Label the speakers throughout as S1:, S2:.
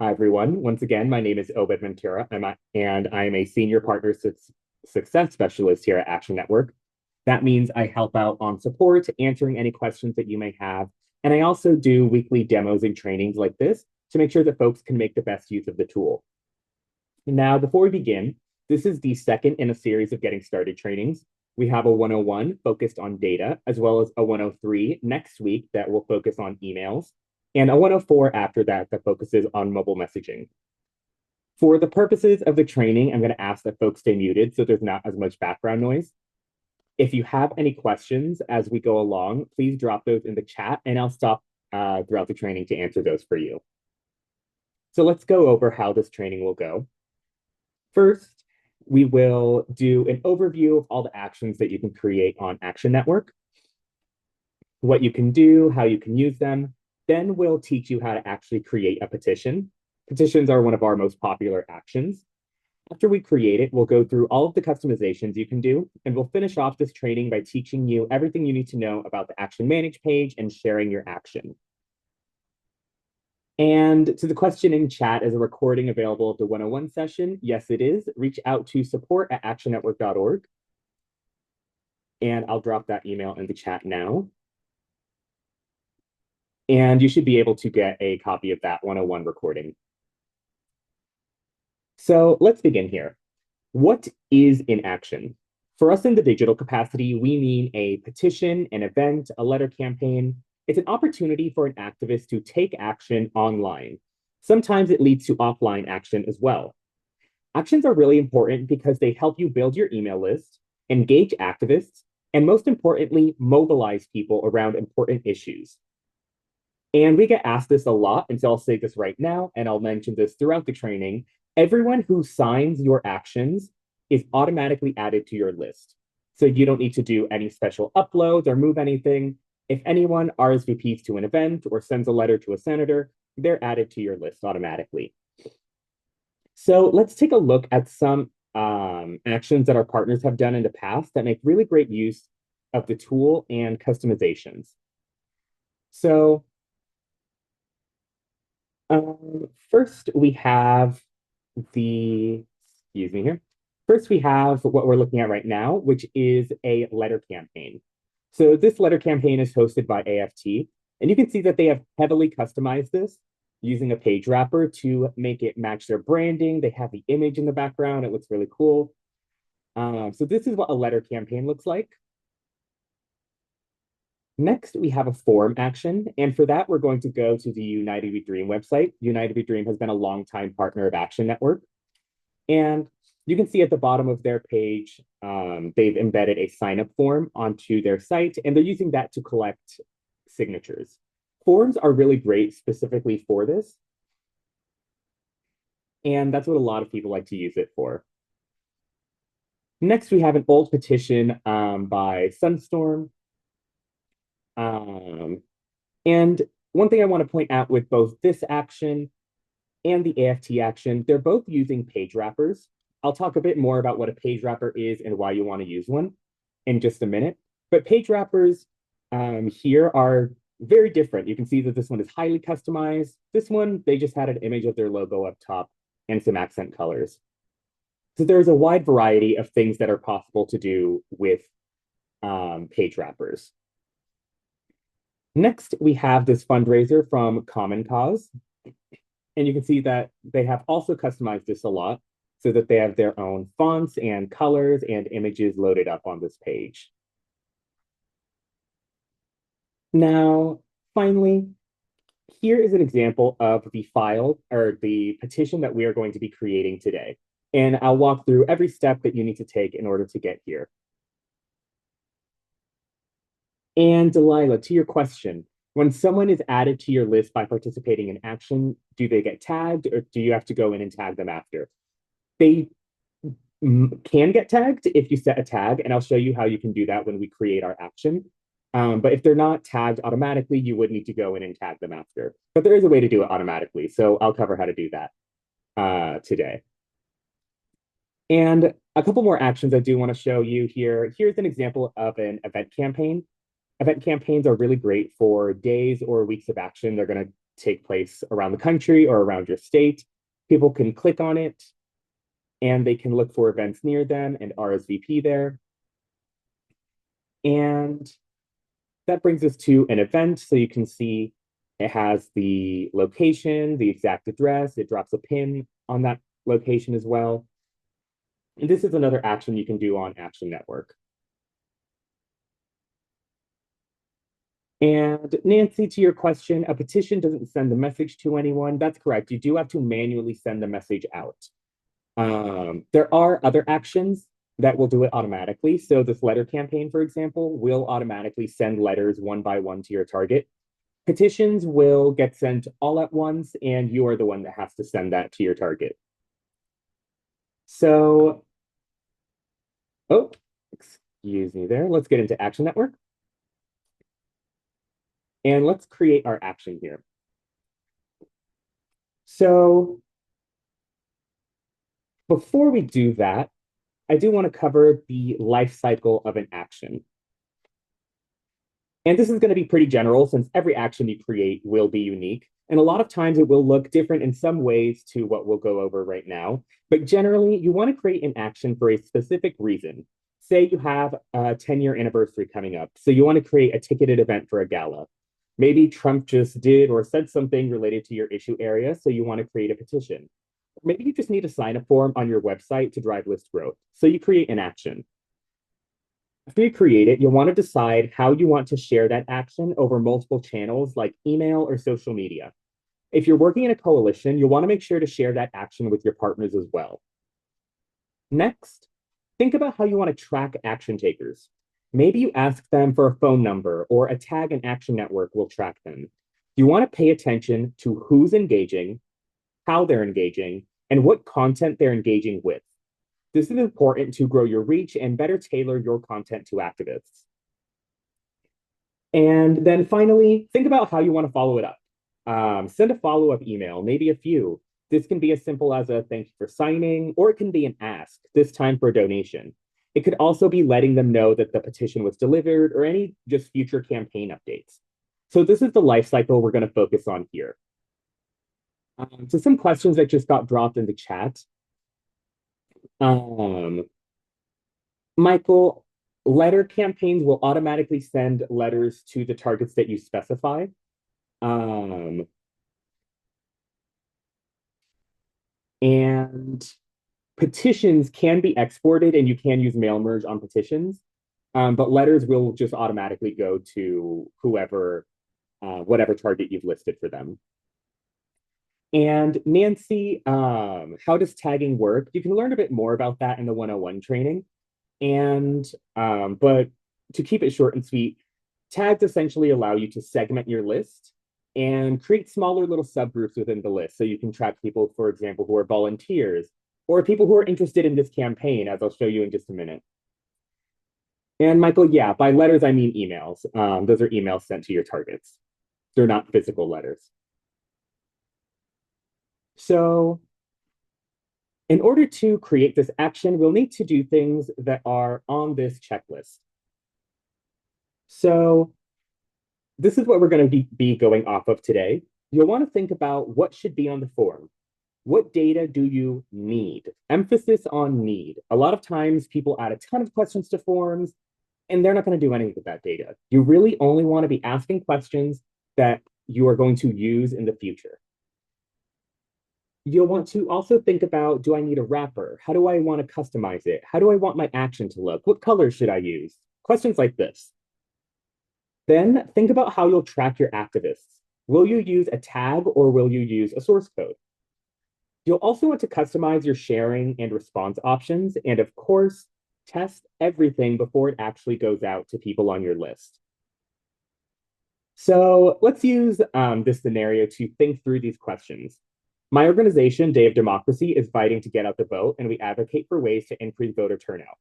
S1: Hi, everyone. Once again, my name is Obed Ventura, and I'm a senior partner success specialist here at Action Network. That means I help out on support, answering any questions that you may have. And I also do weekly demos and trainings like this to make sure that folks can make the best use of the tool. Now, before we begin, this is the second in a series of getting started trainings. We have a 101 focused on data, as well as a 103 next week that will focus on emails, and a 104 after that that focuses on mobile messaging. For the purposes of the training, I'm going to ask that folks stay muted so there's not as much background noise. If you have any questions as we go along, please drop those in the chat and I'll stop throughout the training to answer those for you. So let's go over how this training will go. First, we will do an overview of all the actions that you can create on Action Network, what you can do, how you can use them. Then we'll teach you how to actually create a petition. Petitions are one of our most popular actions. After we create it, we'll go through all of the customizations you can do, and we'll finish off this training by teaching you everything you need to know about the Action Manage page and sharing your action. And to the question in chat, is a recording available of the 101 session? Yes, it is. Reach out to support@actionnetwork.org. And I'll drop that email in the chat now. And you should be able to get a copy of that 101 recording. So let's begin here. What is in action? For us in the digital capacity, we mean a petition, an event, a letter campaign. It's an opportunity for an activist to take action online. Sometimes it leads to offline action as well. Actions are really important because they help you build your email list, engage activists, and most importantly, mobilize people around important issues. And we get asked this a lot, and so I'll say this right now, and I'll mention this throughout the training. Everyone who signs your actions is automatically added to your list. So you don't need to do any special uploads or move anything. If anyone RSVPs to an event or sends a letter to a senator, they're added to your list automatically. So let's take a look at some actions that our partners have done in the past that make really great use of the tool and customizations. So first we have excuse me here. First, we have what we're looking at right now, which is a letter campaign. So this letter campaign is hosted by AFT, and you can see that they have heavily customized this using a page wrapper to make it match their branding. They have the image in the background. It looks really cool. So this is what a letter campaign looks like. Next, we have a form action. And for that, we're going to go to the United We Dream website. United We Dream has been a longtime partner of Action Network. And you can see at the bottom of their page, they've embedded a sign-up form onto their site, and they're using that to collect signatures. Forms are really great specifically for this. And that's what a lot of people like to use it for. Next, we have an old petition by Sunstorm. And one thing I want to point out with both this action and the AFT action, they're both using page wrappers. I'll talk a bit more about what a page wrapper is and why you want to use one in just a minute. But page wrappers here are very different. You can see that this one is highly customized. This one, they just had an image of their logo up top and some accent colors. So there's a wide variety of things that are possible to do with page wrappers. Next, we have this fundraiser from Common Cause. And you can see that they have also customized this a lot so that they have their own fonts and colors and images loaded up on this page. Now, finally, here is an example of the file or the petition that we are going to be creating today. And I'll walk through every step that you need to take in order to get here. And Delilah, to your question, when someone is added to your list by participating in action, do they get tagged or do you have to go in and tag them after? They can get tagged if you set a tag, and I'll show you how you can do that when we create our action. But if they're not tagged automatically, you would need to go in and tag them after. But there is a way to do it automatically, so I'll cover how to do that today. And a couple more actions I do want to show you here. Here's an example of an event campaign. Event campaigns are really great for days or weeks of action. They're going to take place around the country or around your state. People can click on it and they can look for events near them and RSVP there. And that brings us to an event. So you can see it has the location, the exact address. It drops a pin on that location as well. And this is another action you can do on Action Network. And Nancy, to your question, a petition doesn't send the message to anyone. That's correct. You do have to manually send the message out. There are other actions that will do it automatically. So this letter campaign, for example, will automatically send letters one by one to your target. Petitions will get sent all at once, and you are the one that has to send that to your target. So, oh, excuse me there. Let's get into Action Network. And let's create our action here. So before we do that, I do want to cover the life cycle of an action. And this is going to be pretty general since every action you create will be unique. And a lot of times it will look different in some ways to what we'll go over right now. But generally, you want to create an action for a specific reason. Say you have a 10-year anniversary coming up. So you want to create a ticketed event for a gala. Maybe Trump just did or said something related to your issue area. So you want to create a petition. Maybe you just need a sign up form on your website to drive list growth. So you create an action. After you create it, you'll want to decide how you want to share that action over multiple channels like email or social media. If you're working in a coalition, you'll want to make sure to share that action with your partners as well. Next, think about how you want to track action takers. Maybe you ask them for a phone number or a tag in Action Network will track them. You want to pay attention to who's engaging, how they're engaging, and what content they're engaging with. This is important to grow your reach and better tailor your content to activists. And then finally, think about how you want to follow it up. Send a follow-up email, maybe a few. This can be as simple as a thank you for signing, or it can be an ask, this time for a donation. It could also be letting them know that the petition was delivered or any just future campaign updates. So this is the life cycle we're going to focus on here. So some questions that just got dropped in the chat. Michael, letter campaigns will automatically send letters to the targets that you specify. And petitions can be exported and you can use mail merge on petitions, but letters will just automatically go to whoever, whatever target you've listed for them. And Nancy, how does tagging work? You can learn a bit more about that in the 101 training. And, but to keep it short and sweet, tags essentially allow you to segment your list and create smaller little subgroups within the list. So you can track people, for example, who are volunteers or people who are interested in this campaign, as I'll show you in just a minute. And Michael, yeah, by letters, I mean emails. Those are emails sent to your targets. They're not physical letters. So in order to create this action, we'll need to do things that are on this checklist. So this is what we're going to be going off of today. You'll want to think about what should be on the form. What data do you need? Emphasis on need. A lot of times people add a ton of questions to forms and they're not going to do anything with that data. You really only want to be asking questions that you are going to use in the future. You'll want to also think about, do I need a wrapper? How do I want to customize it? How do I want my action to look? What colors should I use? Questions like this. Then think about how you'll track your activists. Will you use a tag or will you use a source code? You'll also want to customize your sharing and response options. And of course, test everything before it actually goes out to people on your list. So let's use this scenario to think through these questions. My organization, Day of Democracy, is fighting to get out the vote, and we advocate for ways to increase voter turnout.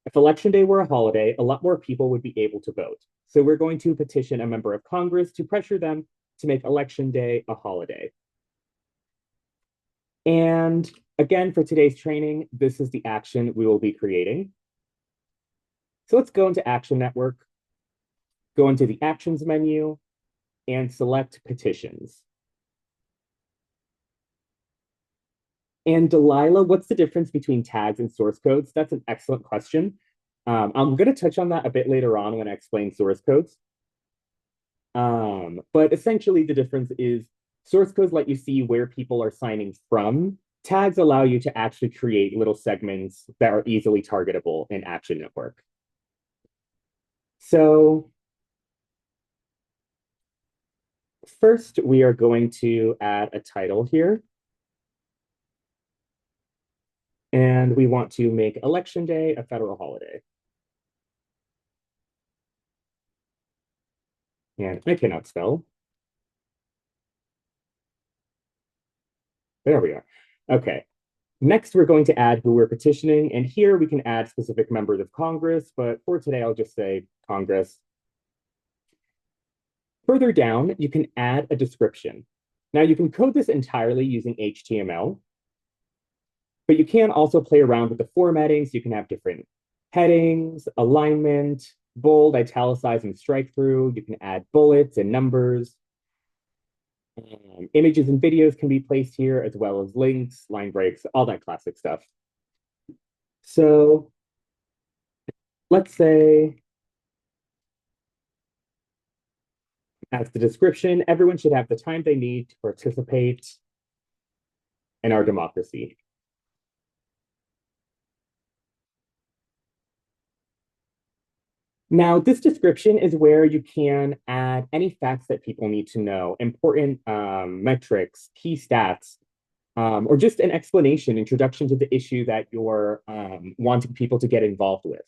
S1: If Election Day were a holiday, a lot more people would be able to vote. So we're going to petition a member of Congress to pressure them to make Election Day a holiday. And again, for today's training, this is the action we will be creating. So let's go into Action Network, go into the Actions menu, and select Petitions. And Delilah, what's the difference between tags and source codes? That's an excellent question. I'm going to touch on that a bit later on when I explain source codes. But essentially, the difference is source codes let you see where people are signing from. Tags allow you to actually create little segments that are easily targetable in Action Network. So first, we are going to add a title here. And we want to make Election Day a federal holiday. And I cannot spell. There we are. Okay. Next, we're going to add who we're petitioning. And here we can add specific members of Congress. But for today, I'll just say Congress. Further down, you can add a description. Now, you can code this entirely using HTML. But you can also play around with the formatting. So you can have different headings, alignment, bold, italicize, and strike through. You can add bullets and numbers. Images and videos can be placed here, as well as links, line breaks, all that classic stuff. So let's say, as the description, everyone should have the time they need to participate in our democracy. Now, this description is where you can add any facts that people need to know, important metrics, key stats, or just an explanation, introduction to the issue that you're wanting people to get involved with.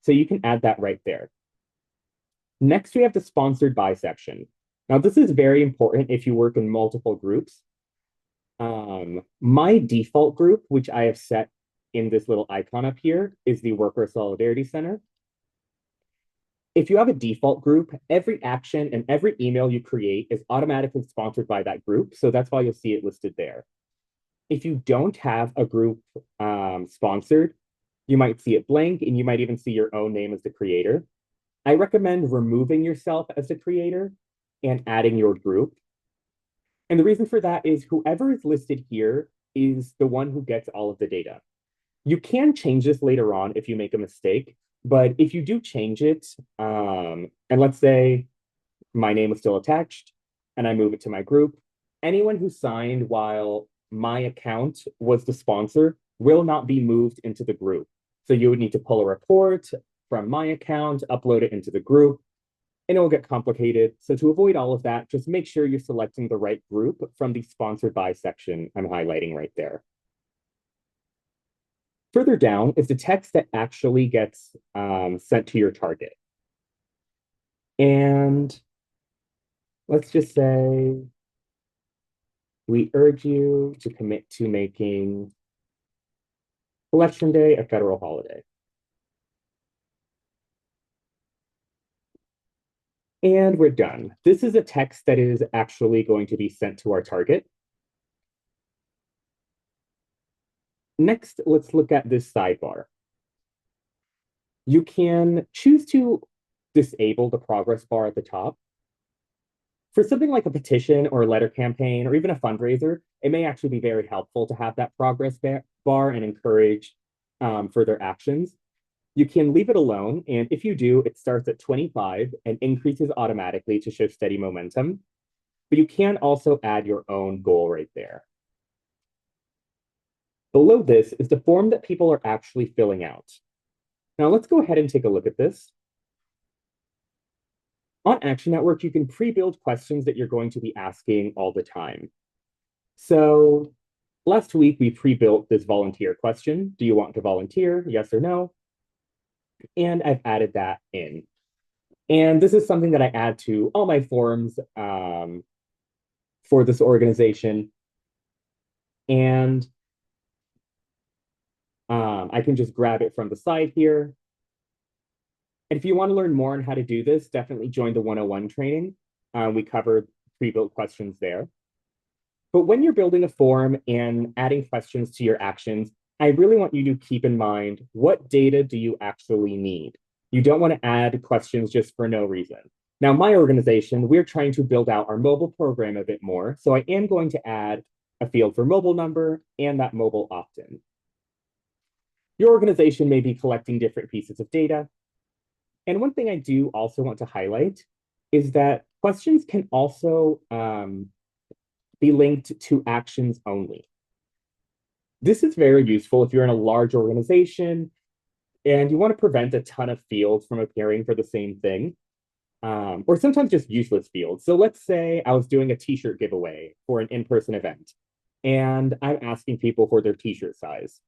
S1: So you can add that right there. Next, we have the sponsored by section. Now, this is very important if you work in multiple groups. My default group, which I have set in this little icon up here, is the Worker Solidarity Center. If you have a default group, every action and every email you create is automatically sponsored by that group. So that's why you'll see it listed there. If you don't have a group sponsored, you might see it blank and you might even see your own name as the creator. I recommend removing yourself as the creator and adding your group. And the reason for that is whoever is listed here is the one who gets all of the data. You can change this later on if you make a mistake, but if you do change it, and let's say my name is still attached and I move it to my group, anyone who signed while my account was the sponsor will not be moved into the group. So you would need to pull a report from my account, upload it into the group, and it will get complicated. So to avoid all of that, just make sure you're selecting the right group from the sponsored by section I'm highlighting right there. Further down is the text that actually gets sent to your target. And let's just say, we urge you to commit to making Election Day a federal holiday. And we're done. This is a text that is actually going to be sent to our target. Next, let's look at this sidebar. You can choose to disable the progress bar at the top. For something like a petition or a letter campaign or even a fundraiser, it may actually be very helpful to have that progress bar and encourage further actions. You can leave it alone, and if you do, it starts at 25 and increases automatically to show steady momentum. But you can also add your own goal right there. Below this is the form that people are actually filling out. Now let's go ahead and take a look at this. On Action Network, you can pre-build questions that you're going to be asking all the time. So last week, we pre-built this volunteer question. Do you want to volunteer? Yes or no? And I've added that in. And this is something that I add to all my forms for this organization. And I can just grab it from the side here. And if you want to learn more on how to do this, definitely join the 101 training. We covered pre-built questions there. But when you're building a form and adding questions to your actions, I really want you to keep in mind, what data do you actually need? You don't want to add questions just for no reason. Now, my organization, we're trying to build out our mobile program a bit more. So I am going to add a field for mobile number, and that mobile opt-in. Your organization may be collecting different pieces of data. And one thing I do also want to highlight is that questions can also be linked to actions only. This is very useful if you're in a large organization and you want to prevent a ton of fields from appearing for the same thing, or sometimes just useless fields. So let's say I was doing a t-shirt giveaway for an in-person event, and I'm asking people for their t-shirt size.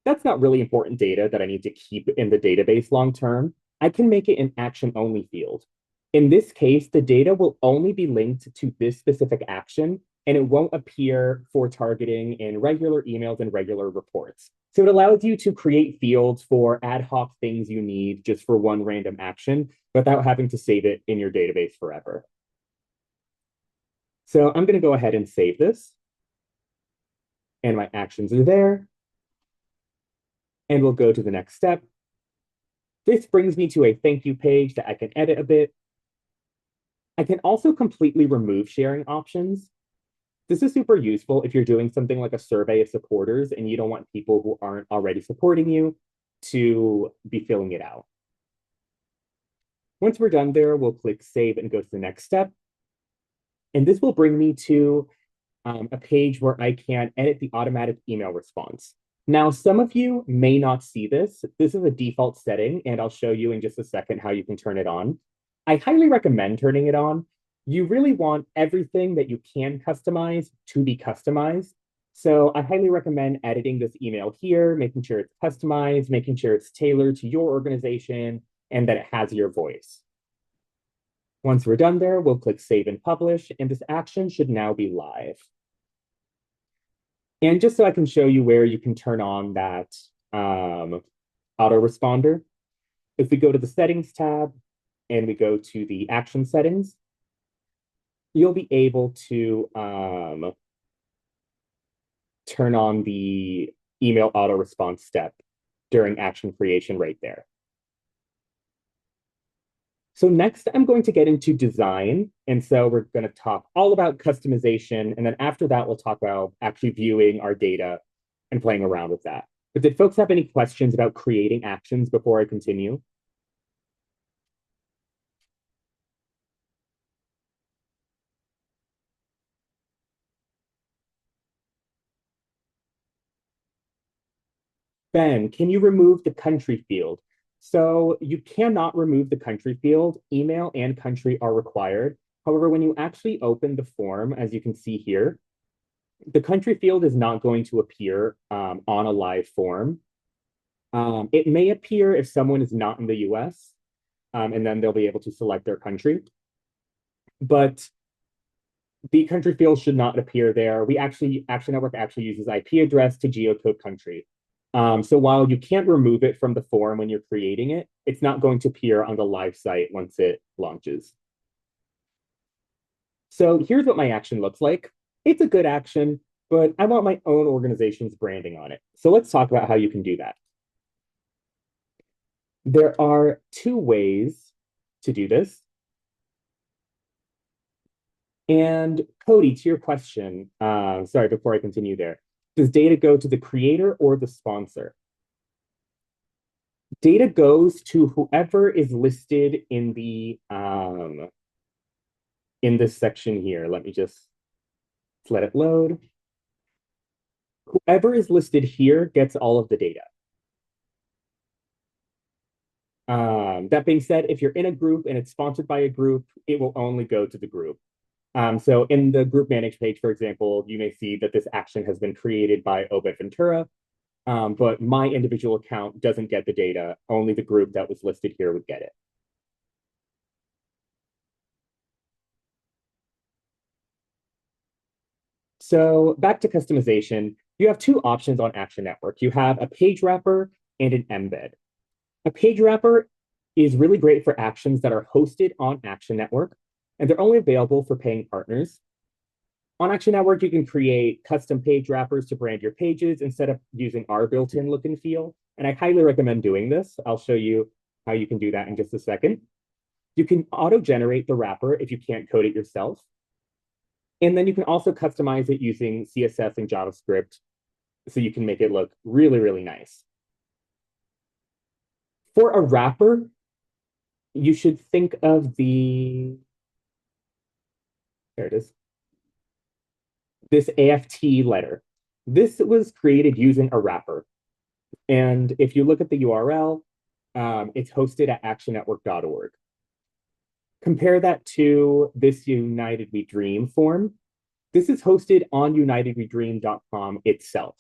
S1: That's not really important data that I need to keep in the database long term. I can make it an action only field. In this case, the data will only be linked to this specific action, and it won't appear for targeting in regular emails and regular reports. So it allows you to create fields for ad hoc things you need just for one random action without having to save it in your database forever. So I'm going to go ahead and save this. And my actions are there. And we'll go to the next step. This brings me to a thank you page that I can edit a bit. I can also completely remove sharing options. This is super useful if you're doing something like a survey of supporters and you don't want people who aren't already supporting you to be filling it out. Once we're done there, we'll click save and go to the next step. And this will bring me to a page where I can edit the automatic email response. Now, some of you may not see this. This is a default setting, and I'll show you in just a second how you can turn it on. I highly recommend turning it on. You really want everything that you can customize to be customized. So I highly recommend editing this email here, making sure it's customized, making sure it's tailored to your organization, and that it has your voice. Once we're done there, we'll click save and publish, and this action should now be live. And just so I can show you where you can turn on that autoresponder, if we go to the settings tab and we go to the action settings, you'll be able to turn on the email auto response step during action creation right there. So next, I'm going to get into design. And so we're going to talk all about customization. And then after that, we'll talk about actually viewing our data and playing around with that. But did folks have any questions about creating actions before I continue? Ben, can you remove the country field? So you cannot remove the country field. Email and country are required. However, when you actually open the form, as you can see here, the country field is not going to appear on a live form. It may appear if someone is not in the US, and then they'll be able to select their country. But the country field should not appear there. Action Network actually uses IP address to geocode country. So while you can't remove it from the form when you're creating it, it's not going to appear on the live site once it launches. So here's what my action looks like. It's a good action, but I want my own organization's branding on it. So let's talk about how you can do that. There are two ways to do this. And Cody, to your question, sorry, before I continue there, does data go to the creator or the sponsor? Data goes to whoever is listed in the in this section here. Let me just let it load. Whoever is listed here gets all of the data. That being said, if you're in a group and it's sponsored by a group, it will only go to the group. So in the group manage page, for example, you may see that this action has been created by Obed Ventura, but my individual account doesn't get the data. Only the group that was listed here would get it. So back to customization, you have two options on Action Network. You have a page wrapper and an embed. A page wrapper is really great for actions that are hosted on Action Network, and they're only available for paying partners. On Action Network, you can create custom page wrappers to brand your pages instead of using our built-in look and feel. And I highly recommend doing this. I'll show you how you can do that in just a second. You can auto-generate the wrapper if you can't code it yourself. And then you can also customize it using CSS and JavaScript so you can make it look really, really nice. For a wrapper, you should think of there it is, this AFT letter. This was created using a wrapper. And if you look at the URL, it's hosted at actionnetwork.org. Compare that to this United We Dream form. This is hosted on unitedwedream.com itself.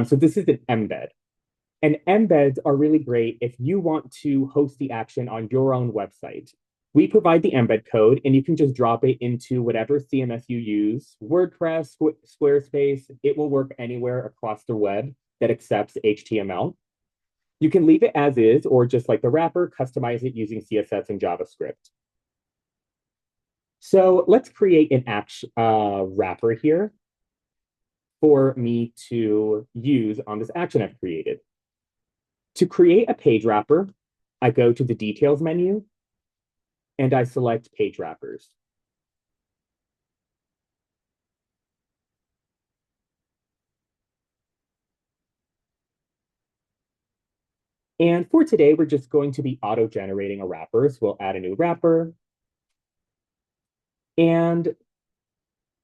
S1: So this is an embed. And embeds are really great if you want to host the action on your own website. We provide the embed code, and you can just drop it into whatever CMS you use, WordPress, Squarespace. It will work anywhere across the web that accepts HTML. You can leave it as is, or just like the wrapper, customize it using CSS and JavaScript. So let's create an wrapper here for me to use on this action I've created. To create a page wrapper, I go to the details menu and I select page wrappers. And for today, we're just going to be auto-generating a wrapper. So we'll add a new wrapper. And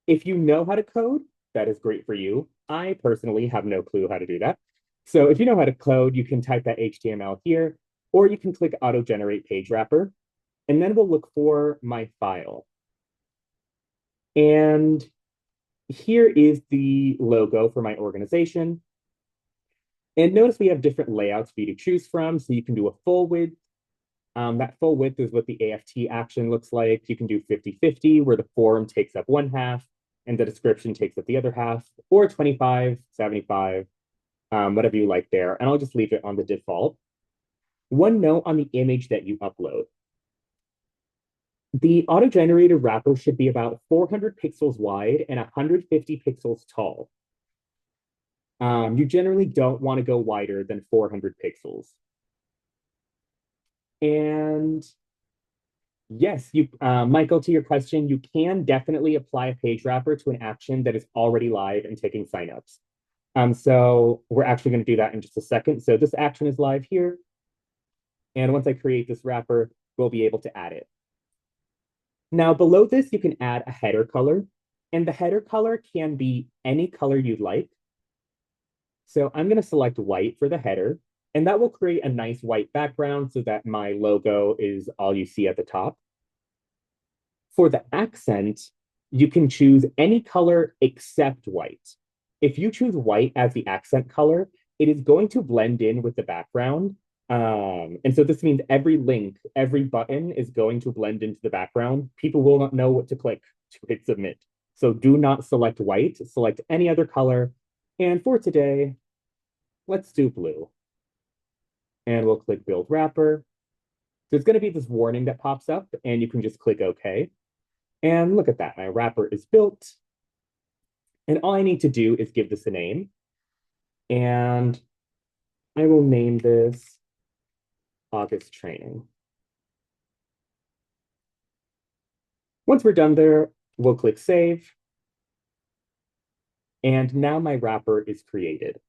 S1: if you know how to code, that is great for you. I personally have no clue how to do that. So if you know how to code, you can type that HTML here, or you can click auto-generate page wrapper, and then we'll look for my file. And here is the logo for my organization. And notice we have different layouts for you to choose from. So you can do a full width. That full width is what the AFT action looks like. You can do 50-50, where the form takes up one half and the description takes up the other half, or 25, 75, whatever you like there. And I'll just leave it on the default. One note on the image that you upload. The auto-generated wrapper should be about 400 pixels wide and 150 pixels tall. You generally don't want to go wider than 400 pixels. And yes, Michael, to your question, you can definitely apply a page wrapper to an action that is already live and taking signups. So we're actually going to do that in just a second. So this action is live here. And once I create this wrapper, we'll be able to add it. Now below this, you can add a header color. And the header color can be any color you'd like. So I'm going to select white for the header. And that will create a nice white background so that my logo is all you see at the top. For the accent, you can choose any color except white. If you choose white as the accent color, it is going to blend in with the background. And so this means every link, every button is going to blend into the background. People will not know what to click to hit submit. So do not select white, select any other color. And for today, let's do blue. And we'll click build wrapper. There's going to be this warning that pops up, and you can just click OK. And look at that, my wrapper is built. And all I need to do is give this a name. And I will name this August training. Once we're done there, we'll click save. And now my wrapper is created.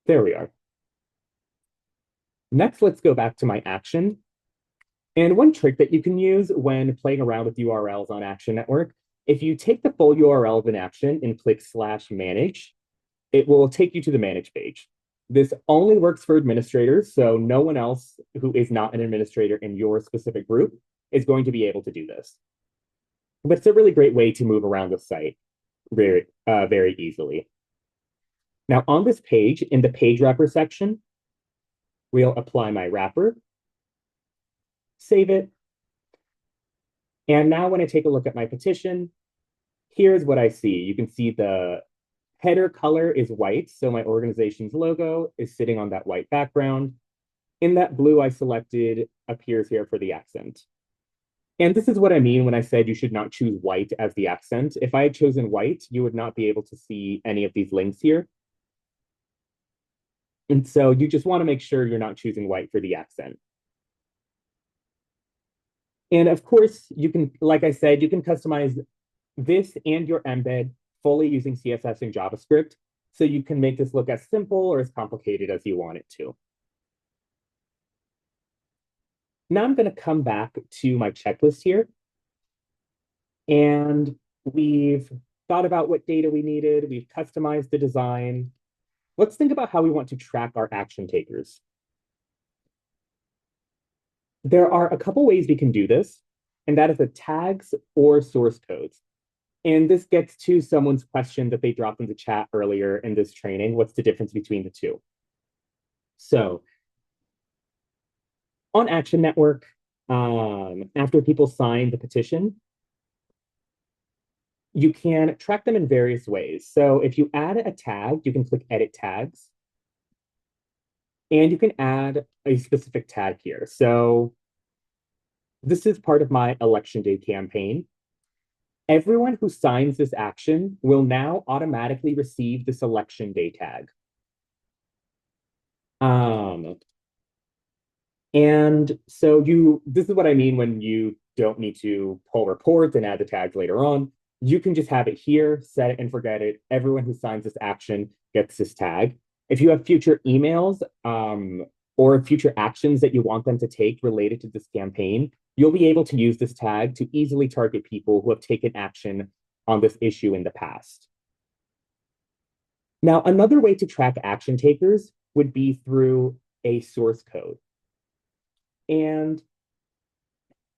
S1: There we are. Next, let's go back to my action. And one trick that you can use when playing around with URLs on Action Network, if you take the full URL of an action and click /manage, it will take you to the manage page. This only works for administrators, so no one else who is not an administrator in your specific group is going to be able to do this. But it's a really great way to move around the site very easily. Now on this page, in the page wrapper section, we'll apply my wrapper, save it. And now when I take a look at my petition, here's what I see. You can see the header color is white, so my organization's logo is sitting on that white background. In that blue I selected appears here for the accent. And this is what I mean when I said you should not choose white as the accent. If I had chosen white, you would not be able to see any of these links here. And so you just want to make sure you're not choosing white for the accent. And of course, you can, like I said, you can customize this and your embed fully using CSS and JavaScript. So you can make this look as simple or as complicated as you want it to. Now I'm going to come back to my checklist here. And we've thought about what data we needed. We've customized the design. Let's think about how we want to track our action takers. There are a couple ways we can do this, and that is the tags or source codes. And this gets to someone's question that they dropped in the chat earlier in this training. What's the difference between the two? So on Action Network, after people sign the petition, you can track them in various ways. So if you add a tag, you can click Edit Tags. And you can add a specific tag here. So this is part of my election day campaign. Everyone who signs this action will now automatically receive this election day tag. And so this is what I mean when you don't need to pull reports and add the tags later on. You can just have it here, set it and forget it. Everyone who signs this action gets this tag. If you have future emails or future actions that you want them to take related to this campaign, you'll be able to use this tag to easily target people who have taken action on this issue in the past. Now, another way to track action takers would be through a source code. And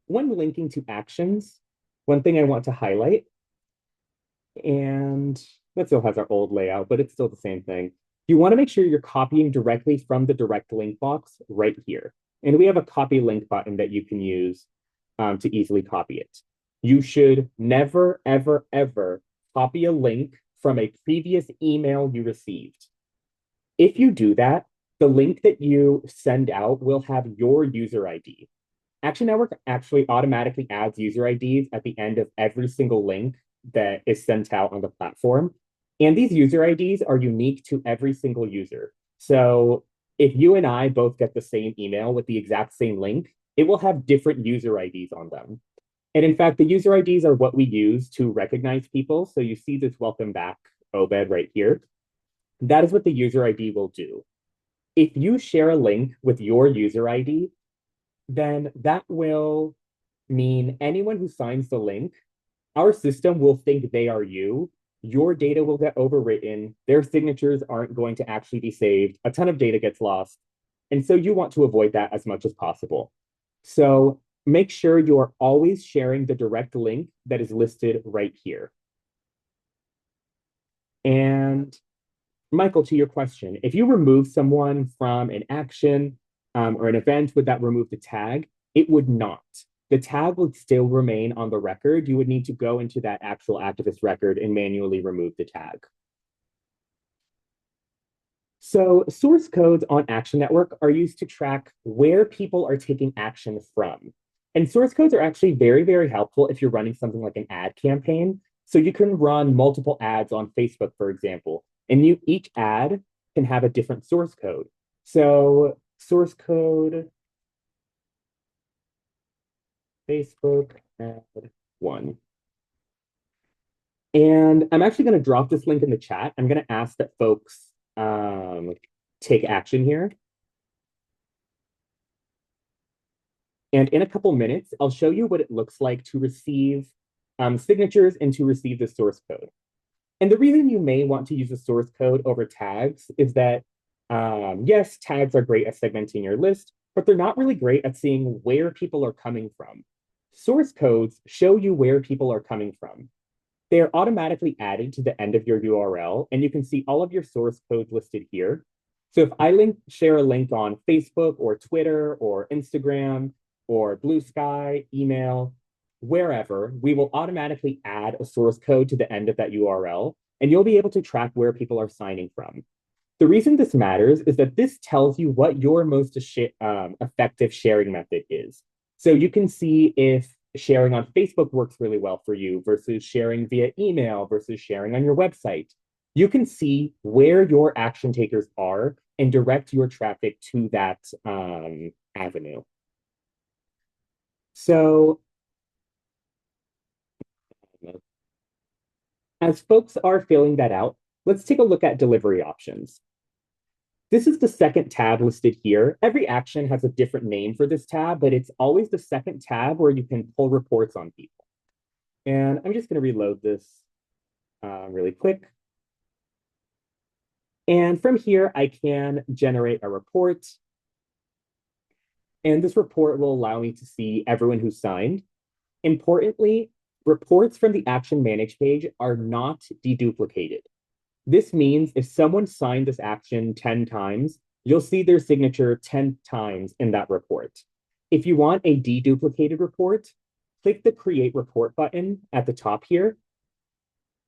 S1: when linking to actions, one thing I want to highlight, and that still has our old layout, but it's still the same thing. You want to make sure you're copying directly from the direct link box right here. And we have a copy link button that you can use to easily copy it. You should never, ever, ever copy a link from a previous email you received. If you do that, the link that you send out will have your user ID. Action Network actually automatically adds user IDs at the end of every single link that is sent out on the platform. And these user IDs are unique to every single user. So if you and I both get the same email with the exact same link, it will have different user IDs on them. And in fact, the user IDs are what we use to recognize people. So you see this welcome back Obed right here. That is what the user ID will do. If you share a link with your user ID, then that will mean anyone who signs the link, our system will think they are you. Your data will get overwritten. Their signatures aren't going to actually be saved. A ton of data gets lost. And so you want to avoid that as much as possible. So make sure you're always sharing the direct link that is listed right here. And Michael, to your question, if you remove someone from an action or an event, would that remove the tag? It would not. The tag would still remain on the record. You would need to go into that actual activist record and manually remove the tag. So source codes on Action Network are used to track where people are taking action from. And source codes are actually very, very helpful if you're running something like an ad campaign. So you can run multiple ads on Facebook, for example, and each ad can have a different source code. So source code, Facebook ad 1. And I'm actually going to drop this link in the chat. I'm going to ask that folks take action here. And in a couple minutes, I'll show you what it looks like to receive signatures and to receive the source code. And the reason you may want to use the source code over tags is that, yes, tags are great at segmenting your list, but they're not really great at seeing where people are coming from. Source codes show you where people are coming from. They are automatically added to the end of your URL, and you can see all of your source codes listed here. So if I share a link on Facebook or Twitter or Instagram or Blue Sky, email, wherever, we will automatically add a source code to the end of that URL, and you'll be able to track where people are signing from. The reason this matters is that this tells you what your most effective sharing method is. So you can see if sharing on Facebook works really well for you versus sharing via email versus sharing on your website. You can see where your action takers are and direct your traffic to that avenue. So As folks are filling that out, let's take a look at delivery options. This is the second tab listed here. Every action has a different name for this tab, but it's always the second tab where you can pull reports on people. And I'm just going to reload this really quick. And from here, I can generate a report. And this report will allow me to see everyone who signed. Importantly, reports from the Action Manage page are not deduplicated. This means if someone signed this action 10 times, you'll see their signature 10 times in that report. If you want a deduplicated report, click the Create Report button at the top here.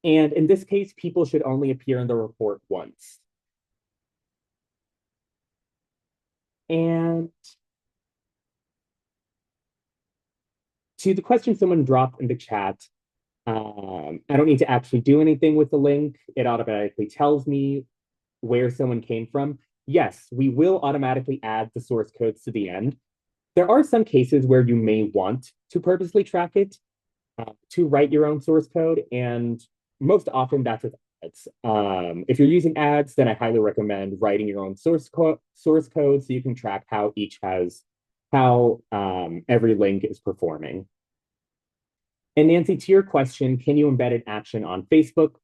S1: And in this case, people should only appear in the report once. And to the question someone dropped in the chat, I don't need to actually do anything with the link. It automatically tells me where someone came from. Yes, we will automatically add the source codes to the end. There are some cases where you may want to purposely track it to write your own source code, and most often that's with ads. If you're using ads, then I highly recommend writing your own source code so you can track how every link is performing. And Nancy, to your question, can you embed an action on Facebook?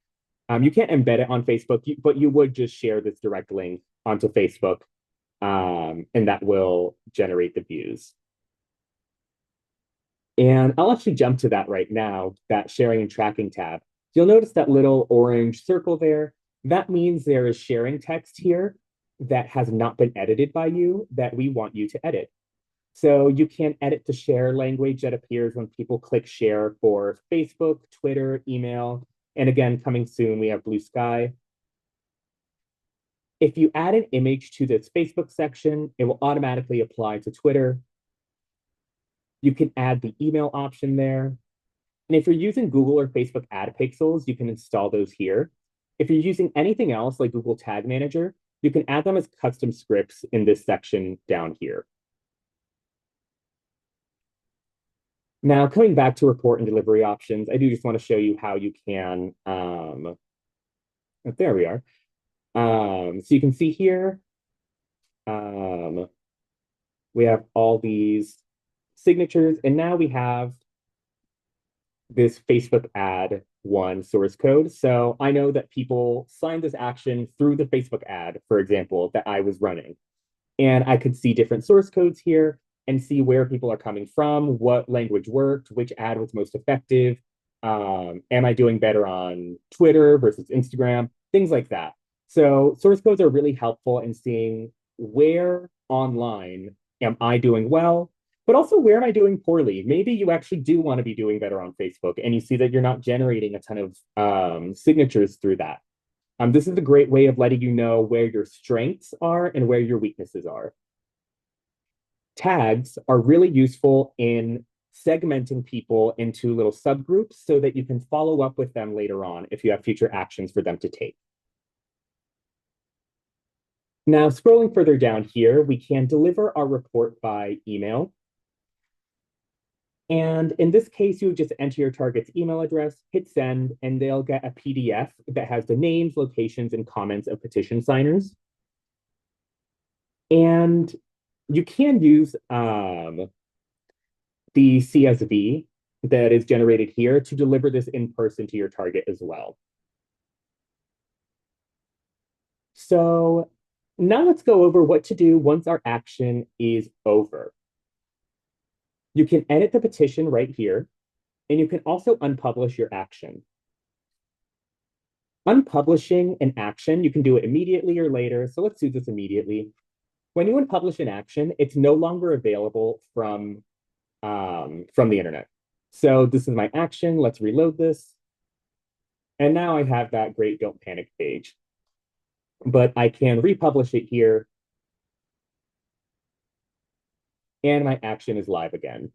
S1: You can't embed it on Facebook, but you would just share this direct link onto Facebook, and that will generate the views. And I'll actually jump to that right now, that sharing and tracking tab. You'll notice that little orange circle there. That means there is sharing text here that has not been edited by you that we want you to edit. So you can edit the share language that appears when people click share for Facebook, Twitter, email, and again, coming soon, we have Blue Sky. If you add an image to this Facebook section, it will automatically apply to Twitter. You can add the email option there. And if you're using Google or Facebook ad pixels, you can install those here. If you're using anything else like Google Tag Manager, you can add them as custom scripts in this section down here. Now, coming back to report and delivery options, I do just want to show you how you can, there we are. So you can see here, we have all these signatures, and now we have this Facebook ad one source code. So I know that people signed this action through the Facebook ad, for example, that I was running. And I could see different source codes here and see where people are coming from, what language worked, which ad was most effective. Am I doing better on Twitter versus Instagram? Things like that. So source codes are really helpful in seeing where online am I doing well, but also where am I doing poorly? Maybe you actually do want to be doing better on Facebook and you see that you're not generating a ton of signatures through that. This is a great way of letting you know where your strengths are and where your weaknesses are. Tags are really useful in segmenting people into little subgroups so that you can follow up with them later on if you have future actions for them to take. Now, scrolling further down here, we can deliver our report by email. And in this case, you would just enter your target's email address, hit send, and they'll get a PDF that has the names, locations, and comments of petition signers. And you can use the CSV that is generated here to deliver this in person to your target as well. So now let's go over what to do once our action is over. You can edit the petition right here, and you can also unpublish your action. Unpublishing an action, you can do it immediately or later. So let's do this immediately. When you unpublish an action, it's no longer available from the internet. So this is my action. Let's reload this. And now I have that great Don't Panic page. But I can republish it here. And my action is live again.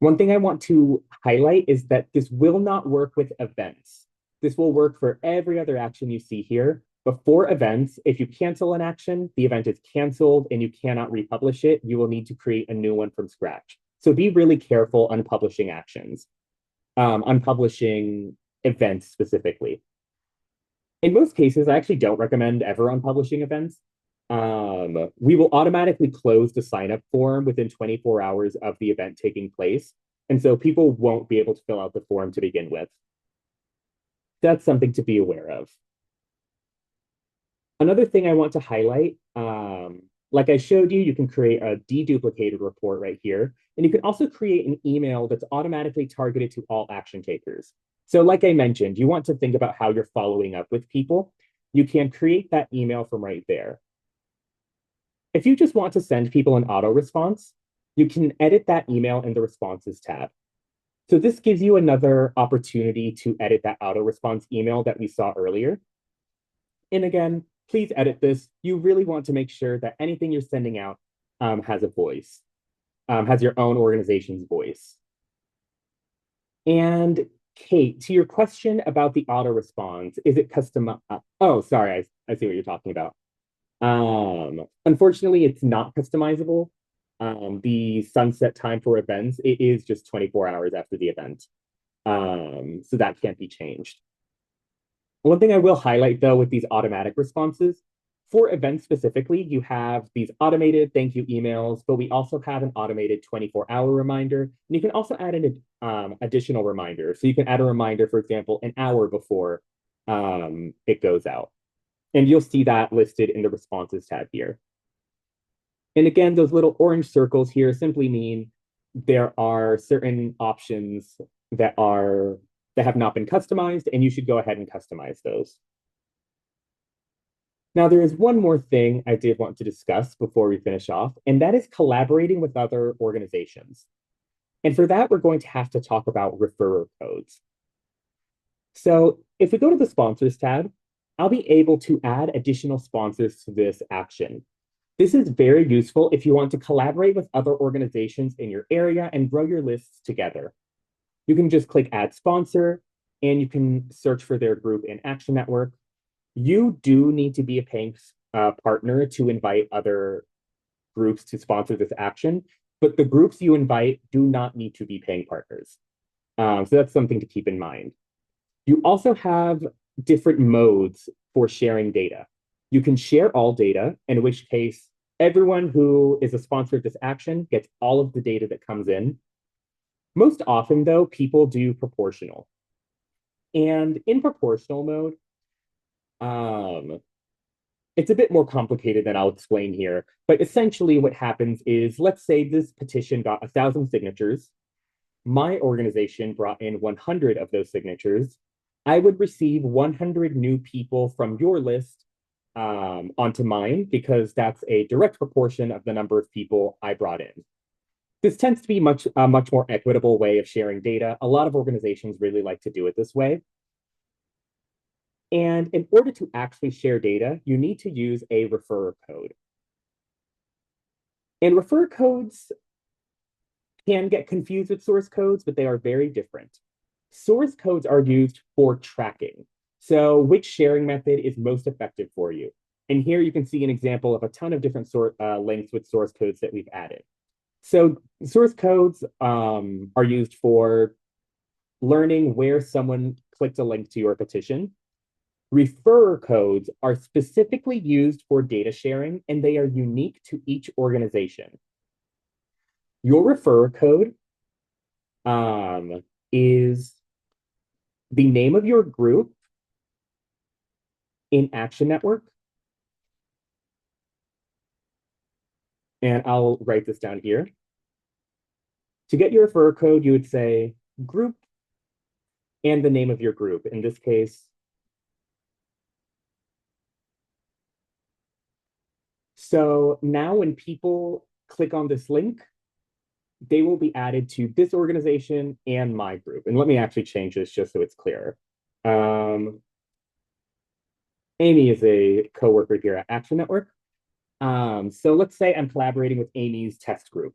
S1: One thing I want to highlight is that this will not work with events. This will work for every other action you see here. Before events, if you cancel an action, the event is canceled and you cannot republish it. You will need to create a new one from scratch. So be really careful unpublishing actions. Unpublishing events specifically. In most cases, I actually don't recommend ever unpublishing events. We will automatically close the sign up form within 24 hours of the event taking place. And so people won't be able to fill out the form to begin with. That's something to be aware of. Another thing I want to highlight, like I showed you, you can create a deduplicated report right here. And you can also create an email that's automatically targeted to all action takers. So like I mentioned, you want to think about how you're following up with people. You can create that email from right there. If you just want to send people an auto response, you can edit that email in the responses tab. So this gives you another opportunity to edit that auto response email that we saw earlier. And again, please edit this. You really want to make sure that anything you're sending out has a voice, has your own organization's voice. And Kate, to your question about the auto response, is it custom? Oh, sorry, I see what you're talking about. Unfortunately, it's not customizable. The sunset time for events, it is just 24 hours after the event. So that can't be changed. One thing I will highlight though with these automatic responses, for events specifically, you have these automated thank you emails, but we also have an automated 24-hour reminder. And you can also add an additional reminder. So you can add a reminder, for example, an hour before it goes out. And you'll see that listed in the responses tab here. And again, those little orange circles here simply mean there are certain options that have not been customized, and you should go ahead and customize those. Now, there is one more thing I did want to discuss before we finish off, and that is collaborating with other organizations. And for that, we're going to have to talk about referrer codes. So if we go to the sponsors tab, I'll be able to add additional sponsors to this action. This is very useful if you want to collaborate with other organizations in your area and grow your lists together. You can just click add sponsor and you can search for their group in Action Network. You do need to be a paying partner to invite other groups to sponsor this action, but the groups you invite do not need to be paying partners. So that's something to keep in mind. You also have different modes for sharing data. You can share all data, in which case everyone who is a sponsor of this action gets all of the data that comes in. Most often, though, people do proportional. And in proportional mode, it's a bit more complicated than I'll explain here. But essentially what happens is, let's say this petition got 1,000 signatures. My organization brought in 100 of those signatures. I would receive 100 new people from your list onto mine because that's a direct proportion of the number of people I brought in. This tends to be a much more equitable way of sharing data. A lot of organizations really like to do it this way. And in order to actually share data, you need to use a referrer code. And referrer codes can get confused with source codes, but they are very different. Source codes are used for tracking. So which sharing method is most effective for you? And here you can see an example of a ton of different links with source codes that we've added. So source codes are used for learning where someone clicked a link to your petition. Referrer codes are specifically used for data sharing, and they are unique to each organization. Your referrer code is the name of your group in Action Network. And I'll write this down here. To get your referrer code, you would say group and the name of your group. In this case, so now when people click on this link, they will be added to this organization and my group. And let me actually change this just so it's clearer. Amy is a coworker here at Action Network. So let's say I'm collaborating with Amy's test group.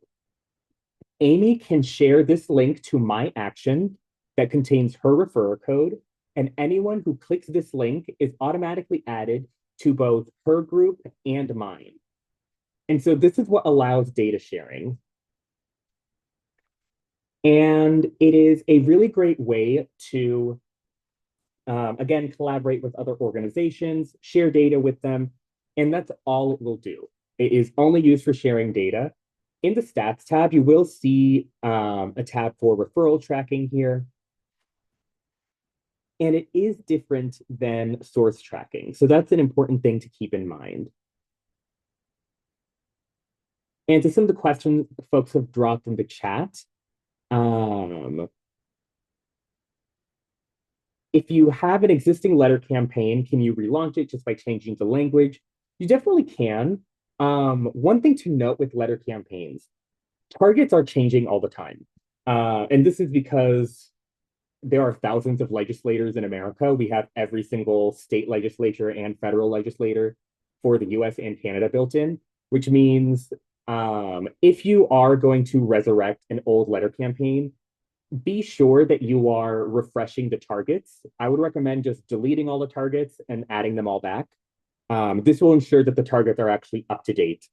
S1: Amy can share this link to my action that contains her referrer code, and anyone who clicks this link is automatically added to both her group and mine. And so this is what allows data sharing. And it is a really great way to Again, collaborate with other organizations, share data with them, and that's all it will do. It is only used for sharing data. In the stats tab, you will see a tab for referral tracking here, and it is different than source tracking. So that's an important thing to keep in mind. And to some of the questions folks have dropped in the chat, if you have an existing letter campaign, can you relaunch it just by changing the language? You definitely can. One thing to note with letter campaigns, targets are changing all the time. And this is because there are thousands of legislators in America. We have every single state legislature and federal legislator for the US and Canada built in, which means if you are going to resurrect an old letter campaign, be sure that you are refreshing the targets. I would recommend just deleting all the targets and adding them all back. This will ensure that the targets are actually up to date.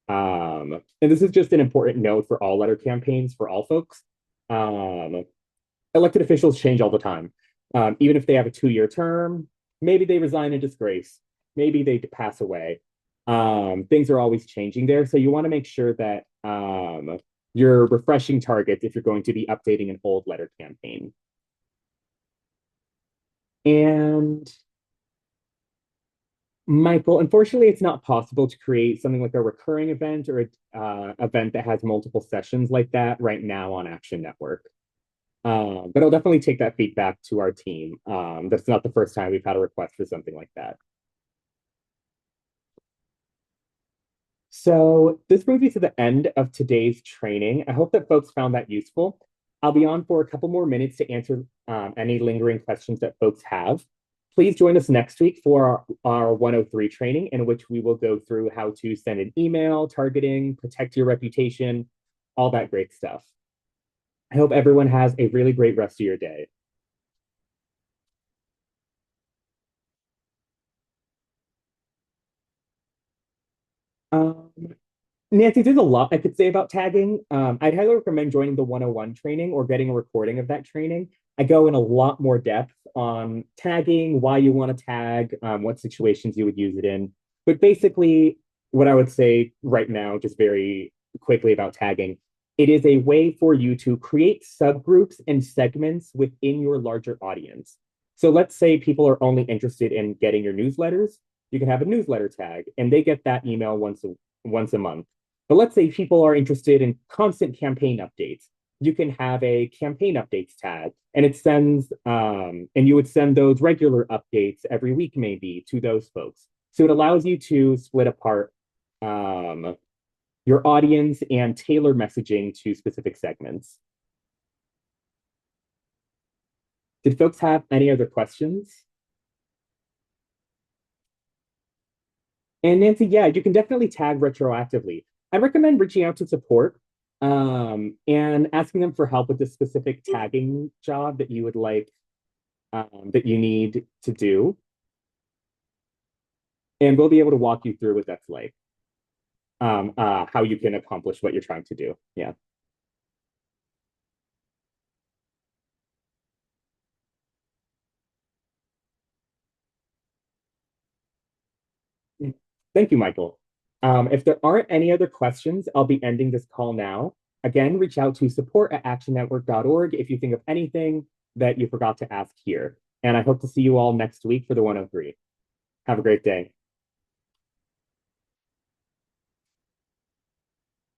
S1: And this is just an important note for all letter campaigns for all folks. Elected officials change all the time. Even if they have a 2-year term, maybe they resign in disgrace, maybe they pass away. Things are always changing there. So you want to make sure that you're refreshing targets if you're going to be updating an old letter campaign. And Michael, unfortunately, it's not possible to create something like a recurring event or an event that has multiple sessions like that right now on Action Network. But I'll definitely take that feedback to our team. That's not the first time we've had a request for something like that. So this brings me to the end of today's training. I hope that folks found that useful. I'll be on for a couple more minutes to answer any lingering questions that folks have. Please join us next week for our 103 training, in which we will go through how to send an email, targeting, protect your reputation, all that great stuff. I hope everyone has a really great rest of your day. Um, Nancy, there's a lot I could say about tagging. I'd highly recommend joining the 101 training or getting a recording of that training. I go in a lot more depth on tagging, why you want to tag, what situations you would use it in. But basically, what I would say right now, just very quickly about tagging, it is a way for you to create subgroups and segments within your larger audience. So let's say people are only interested in getting your newsletters. You can have a newsletter tag, and they get that email once a month. But let's say people are interested in constant campaign updates. You can have a campaign updates tag, and it sends, and you would send those regular updates every week, maybe, to those folks. So it allows you to split apart your audience and tailor messaging to specific segments. Did folks have any other questions? And Nancy, yeah, you can definitely tag retroactively. I recommend reaching out to support and asking them for help with the specific tagging job that you would like, that you need to do. And we'll be able to walk you through what that's like, how you can accomplish what you're trying to do. Yeah. Thank you, Michael. If there aren't any other questions, I'll be ending this call now. Again, reach out to support@actionnetwork.org if you think of anything that you forgot to ask here. And I hope to see you all next week for the 103. Have a great day.